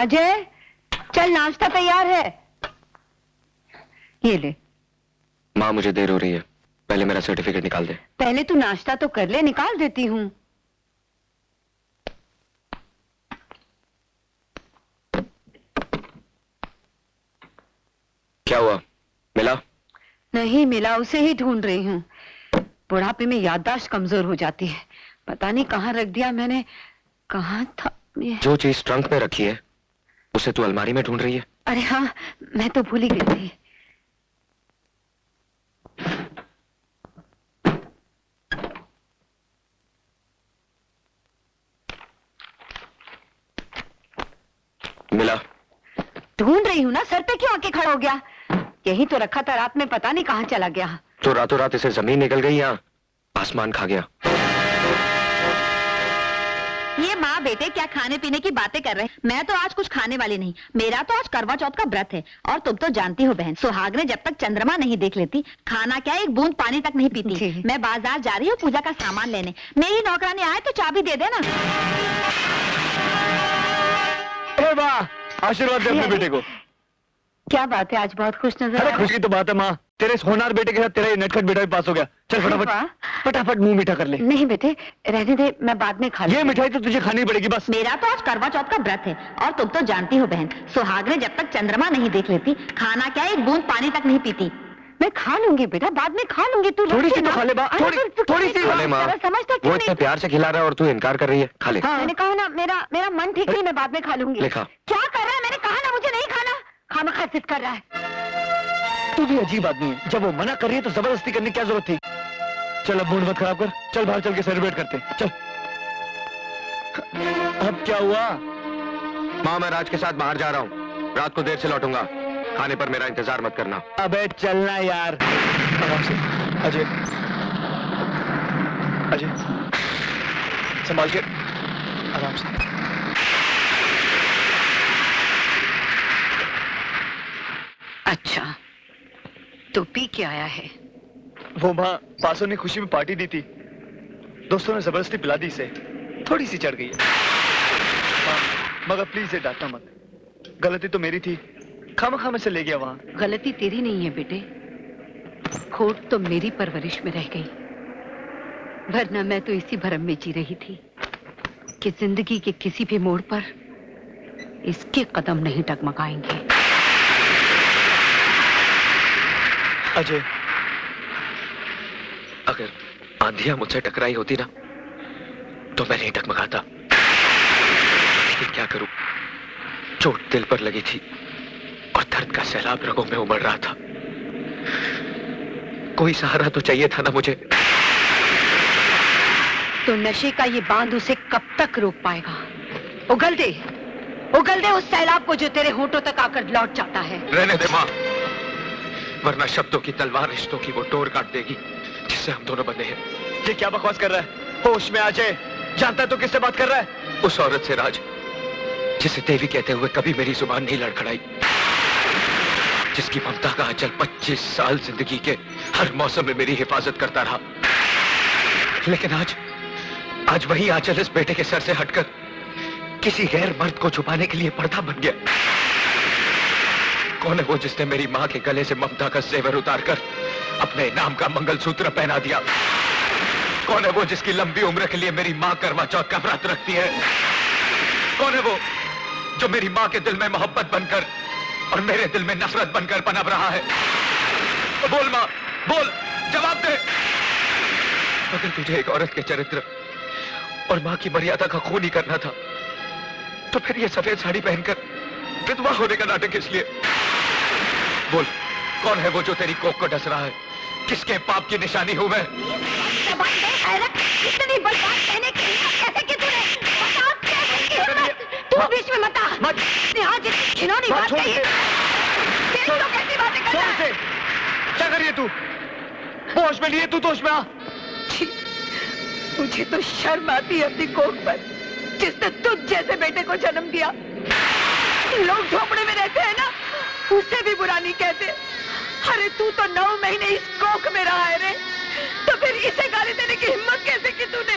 अजय, चल नाश्ता तैयार है। ये ले। माँ मुझे देर हो रही है, पहले मेरा सर्टिफिकेट निकाल दे। पहले तू नाश्ता तो कर ले, निकाल देती हूँ। क्या हुआ, मिला? नहीं मिला, उसे ही ढूंढ रही हूँ। बुढ़ापे में याददाश्त कमजोर हो जाती है, पता नहीं कहाँ रख दिया मैंने। कहाँ था ये? जो चीज ट्रंक में रखी है उसे तू अलमारी में ढूंढ रही है? अरे हाँ, मैं तो भूल ही गई थी। मिला? ढूंढ रही हूँ ना, सर पे क्यों आके खड़ा हो गया? यही तो रखा था रात में, पता नहीं कहाँ चला गया। तो रातों रात इसे जमीन निकल गई या आसमान खा गया? ये माँ बेटे क्या खाने पीने की बातें कर रहे हैं। मैं तो आज कुछ खाने वाली नहीं, मेरा तो आज करवा चौथ का व्रत है। और तुम तो जानती हो बहन, सुहाग ने जब तक चंद्रमा नहीं देख लेती, खाना क्या एक बूंद पानी तक नहीं पीती। मैं बाजार जा रही हूँ पूजा का सामान लेने, मेरी नौकरानी आए तो चाबी दे देना। आशीर्वाद दे अपने बेटे को। क्या बात है, आज बहुत खुश नजर आ रहा है। खुशी की तो बात है माँ, तेरे इस होनहार बेटे के साथ तेरा ये नटखट बेटा भी पास हो गया। चल फटाफट फटाफट मुंह मीठा कर ले। नहीं बेटे, रहने दे, मैं बाद में खा लूंगी। ये मिठाई तो तुझे खानी पड़ेगी बस। मेरा तो आज करवा चौथ का व्रत है। और तुम तो जानती हो बहन, सुहाग ने जब तक चंद्रमा नहीं देख लेती, खाना क्या एक बूंद पानी तक नहीं पीती। मैं खा लूंगी बेटा, बाद में खा लूंगी। तू थोड़ी सी तो खा ले बा, थोड़ी सी खा ले माँ। समझता वो इतने प्यार से खिला रहा है और तू इनकार कर रही है। खा ले। हाँ। मैंने कहा ना, मेरा मन ठीक नहीं, मैं बाद में खा लूंगी। लिखा। क्या कर रहा है? मैंने कहा ना मुझे नहीं खाना। खामखा जिद कर रहा है। तू भी अजीब आदमी है, जब वो मना कर रही है तो जबरदस्ती करने की क्या जरूरत थी। चल अब मूड मत खराब कर, चल बाहर चल के सेलिब्रेट करते हैं, चल। अब क्या हुआ? माँ मैं राज के साथ बाहर जा रहा हूँ, रात को देर से लौटूंगा, खाने पर मेरा इंतजार मत करना। अबे चलना यार। आराम से अजय, अजय संभाल के, आराम से। अच्छा, तो पी के आया है? वो माँ पासों ने खुशी में पार्टी दी थी, दोस्तों ने जबरदस्ती पिला दी इसे, थोड़ी सी चढ़ गई है। माँ मगर प्लीज इसे डांटना मत, गलती तो मेरी थी, खामखा से ले गया वहां। गलती तेरी नहीं है बेटे, खोट तो मेरी परवरिश में रह गई, वरना मैं तो इसी भरम में जी रही थी कि जिंदगी के किसी भी मोड़ पर इसके कदम नहीं डगमगाएंगे। अजय, अगर आंधियां मुझसे टकराई होती ना तो मैं नहीं डगमगाता, लेकिन क्या करूं, चोट दिल पर लगी थी और दर्द का सैलाब रगों में उमड़ रहा था। कोई सहारा तो चाहिए था ना मुझे। तो नशे का ये बांध उसे कब तक रोक पाएगा? उगल दे उस सैलाब को जो तेरे होठों तक आकर लौट जाता है। रहने दे माँ, वरना शब्दों की तलवार रिश्तों की वो डोर काट देगी जिससे हम दोनों बंधे हैं। ये क्या बकवास कर रहा है? होश में आ जाए, जानता है तो किससे बात कर रहा है? उस औरत से राज, जिसे देवी कहते हुए कभी मेरी जुबान नहीं लड़खड़ाई, जिसकी ममता का आंचल 25 साल जिंदगी के हर मौसम में मेरी हिफाजत करता रहा। लेकिन आज वही आंचल इस बेटे के सर से हटकर किसी गैर मर्द को छुपाने के लिए पर्दा बन गया। कौन है वो जिसने मेरी मां के गले से ममता का जेवर उतारकर अपने नाम का मंगलसूत्र पहना दिया? कौन है वो जिसकी लंबी उम्र के लिए मेरी मां करवा चौथ का व्रत रखती है? कौन है वो जो मेरी मां के दिल में मोहब्बत बनकर और मेरे दिल में नफरत बनकर पनप रहा है? बोल मां, बोल, जवाब दे। अगर तुझे एक औरत के चरित्र और मां की मर्यादा का खून ही करना था तो फिर ये सफेद साड़ी पहनकर विधवा होने का नाटक इसलिए? बोल, कौन है वो जो तेरी कोख को डस रहा है? किसके पाप की निशानी हूं मैं? इतनी बर्बाद कहने की कैसे की तूने? तू बीच में मत आ। यहाँ जितनी खिलौनी बात कही है, तेरी तो कैसी बातें कर रहा है? क्या कर रही है तू? होश में लिए तू, तो होश में आ। मुझे तो शर्म आती है अपनी कोख पर, जिसने तुझ जैसे बेटे को जन्म दिया। लोग झोपड़े में रहते हैं ना, उससे भी बुरा नहीं कहते। अरे तू तो 9 महीने इस कोख में रहा है रे, तो फिर इसे गाली देने की हिम्मत कैसे की तूने?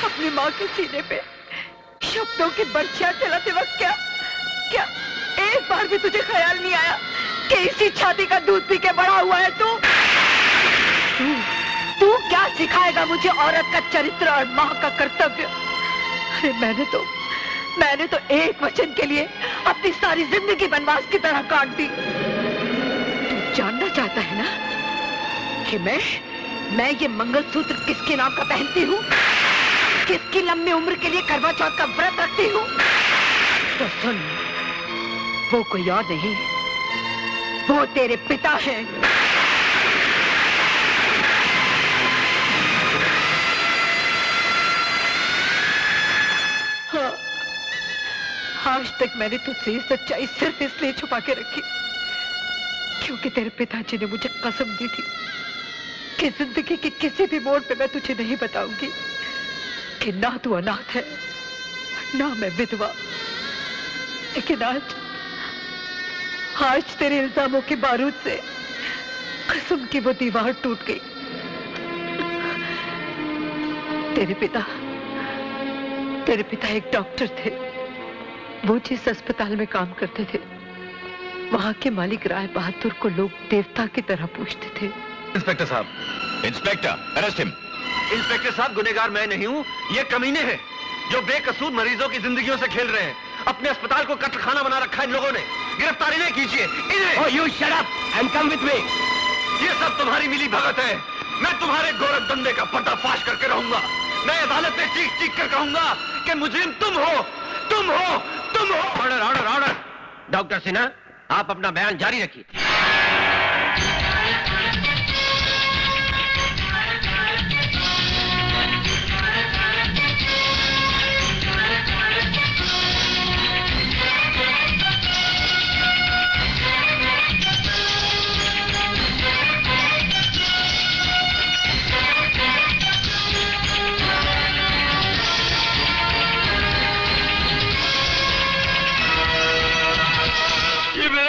अपनी माँ के सीने पे शब्दों की बर्छियां चलाते वक्त क्या क्या एक बार भी तुझे ख्याल नहीं आया कि इसी छाती का दूध पी के बड़ा हुआ है तू? तू क्या सिखाएगा मुझे औरत का चरित्र और माँ का कर्तव्य? अरे मैंने तो एक वचन के लिए अपनी सारी जिंदगी वनवास की तरह काट दी। तू जानना चाहता है ना कि मैं ये मंगलसूत्र किसके नाम का पहनती हूँ, किसकी लंबी उम्र के लिए करवा चौथ का व्रत रखती हूँ? तो सुन, वो कोई और नहीं, वो तेरे पिता हैं। हाँ, आज तक मैंने तुझसे ये सच्चाई सिर्फ इसलिए छुपा के रखी क्योंकि तेरे पिताजी ने मुझे कसम दी थी कि जिंदगी के किसी भी मोड़ पे मैं तुझे नहीं बताऊंगी कि ना तू अनाथ है ना मैं विधवा। लेकिन आज तेरे इल्जामों के बारूद से कसम की वो दीवार टूट गई। तेरे पिता एक डॉक्टर थे। वो जिस अस्पताल में काम करते थे वहां के मालिक राय बहादुर को लोग देवता की तरह पूजते थे। इंस्पेक्टर साहब, इंस्पेक्टर, अरेस्ट हिम। इंस्पेक्टर साहब, गुनहगार मैं नहीं हूँ, ये कमीने हैं जो बेकसूर मरीजों की जिंदगियों से खेल रहे हैं। अपने अस्पताल को कत्लखाना बना रखा है इन लोगों ने। गिरफ्तारी नहीं कीजिए इन्हें। Oh, you shut up and come with me. ये सब तुम्हारी मिली भगत है। मैं तुम्हारे गोरख धंधे का पर्दाफाश करके रहूंगा। मैं अदालत में चीख चीख कर कहूंगा कि मुजरिम तुम हो, तुम हो, तुम हो। Order order order. Doctor Sinha, आप अपना बयान जारी रखिए।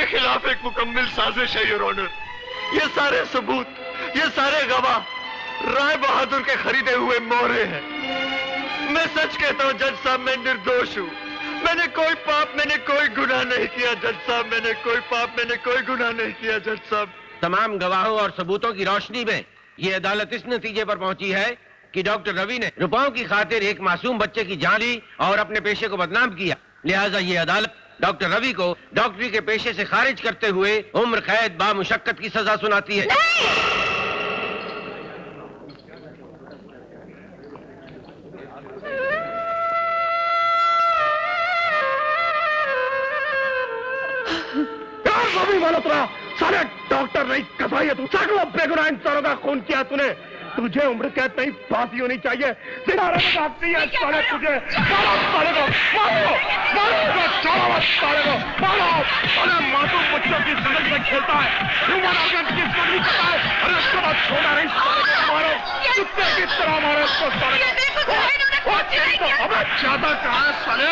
खिलाफ एक मुकम्मल साजिश है योर ऑनर। ये सारे सबूत, ये सारे गवाह राय बहादुर के खरीदे हुए मोहरे हैं। मैं सच कहता हूँ जज साहब, मैं निर्दोष हूँ। मैंने कोई पाप, मैंने कोई गुनाह नहीं किया जज साहब, मैंने कोई पाप, मैंने कोई गुनाह नहीं किया जज साहब। तमाम गवाहों और सबूतों की रोशनी में ये अदालत इस नतीजे पर पहुंची है कि डॉक्टर रवि ने रुपयों की खातिर एक मासूम बच्चे की जान ली और अपने पेशे को बदनाम किया। लिहाजा ये अदालत डॉक्टर रवि को डॉक्टरी के पेशे से खारिज करते हुए उम्र कैद बामुशक्कत की सजा सुनाती है। रवि मल्होत्रा, सारे डॉक्टर नहीं कसाई है तू। सैकड़ों बेगुनाह इंसानों का खून किया तूने। तुझे उम्र कैद नहीं, फांसी होनी चाहिए। तुझे मारो मासूम बच्चों की जिंदगी में खेलता है, ह्यूमन ऑर्गन की स्मगलिंग करता है, अरे उसके बाद छोड़ा नहीं। मारो, कुत्ते की तरह मारो उसको। अबे ज्यादा कहा है साले,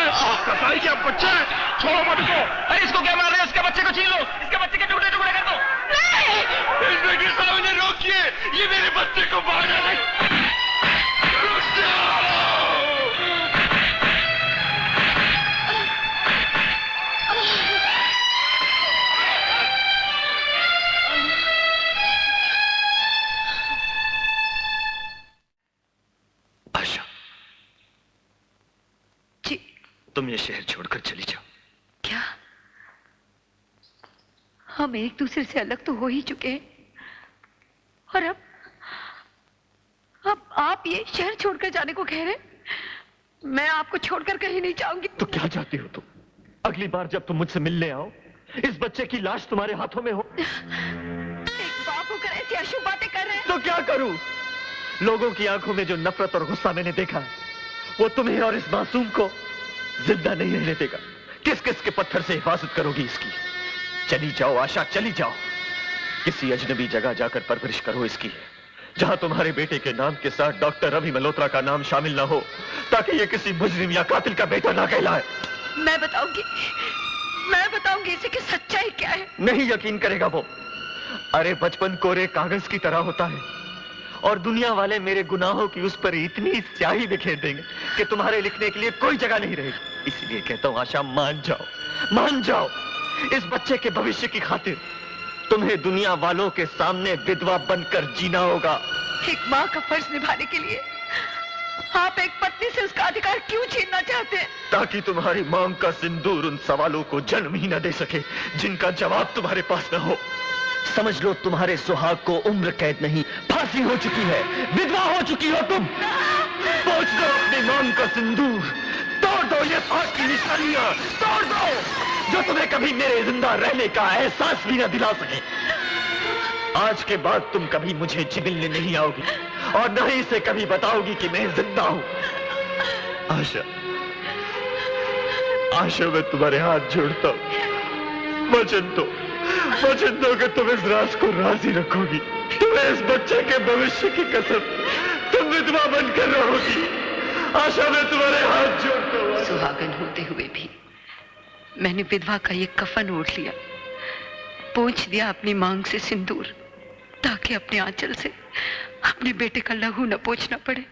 कसाई के बच्चे, छोड़ो मत इसको। अरे इसको क्या मार रहे हो? इसके बच्चे को छीन लो, इसके बच्चे के टुकड़े टुकड़े कर दो। इंस्पेक्टर साहब, इन्हें रोकिए, ये मेरे बच्चे को मारने लगे। रुक जाओ। आशा, जी, तुम ये शहर छोड़कर चली जाओ। क्या हम एक दूसरे से अलग तो हो ही चुके हैं और अब आप ये शहर छोड़कर जाने को कह रहे? मैं आपको छोड़कर कहीं नहीं जाऊंगी। तो क्या चाहती हो तुम? अगली बार जब तुम मुझसे मिलने आओ, इस बच्चे की लाश तुम्हारे हाथों में हो। एक बाप होकर ऐसी अशुभ बातें कर रहे हैं। तो क्या करूं? लोगों की आंखों में जो नफरत और गुस्सा मैंने देखा है, वो तुम्हें और इस मासूम को जिंदा नहीं रहने देगा। किस किस के पत्थर से हिफाजत करोगी इसकी? चली जाओ आशा, चली जाओ। किसी अजनबी जगह जाकर परवरिश करो इसकी, जहां तुम्हारे बेटे के नाम के साथ डॉक्टर रवि मल्होत्रा का नाम शामिल ना हो, ताकि ये किसी मुजरिम या कातिल का बेटा ना कहलाए। मैं बताऊंगी इसे कि सच्चाई क्या है। नहीं यकीन करेगा वो। अरे बचपन कोरे कागज की तरह होता है और दुनिया वाले मेरे गुनाहों की उस पर इतनी स्याही बिखेर देंगे कि तुम्हारे लिखने के लिए कोई जगह नहीं रहेगी। इसलिए कहता हूं आशा, मान जाओ, मान जाओ। इस बच्चे के भविष्य की खातिर तुम्हें दुनिया वालों के सामने विधवा बनकर जीना होगा। एक माँ का फर्ज निभाने के लिए आप एक पत्नी से उसका अधिकार क्यों छीनना चाहते हैं? ताकि तुम्हारी मांग का सिंदूर उन सवालों को जन्म ही न दे सके जिनका जवाब तुम्हारे पास न हो। समझ लो तुम्हारे सुहाग को उम्र कैद नहीं, फांसी हो चुकी है, विधवा हो चुकी हो तुम। पहुंच दो अपनी मांग का सिंदूर, तोड़ दो ये फांस की निशानियां, तोड़ दो जो तुम्हें कभी मेरे जिंदा रहने का एहसास भी न दिला सके। आज के बाद तुम कभी मुझे मिलने नहीं आओगी और न ही इसे कभी बताओगी कि मैं जिंदा हूं। आशा, आशा, मैं तुम्हारे हाथ जोड़ता हूं। वचन दो कि तुम इस राज को राजी रखोगी। तुम्हें इस बच्चे के भविष्य की कसम, तुम विधवा बनकर रहोगी। आशा, मैं तुम्हारे हाथ जोड़ता हूं। सुहागन होते हुए भी मैंने विधवा का ये कफन ओढ़ लिया, पोंछ दिया अपनी मांग से सिंदूर, ताकि अपने आंचल से अपने बेटे का लहू न पोंछना पड़े।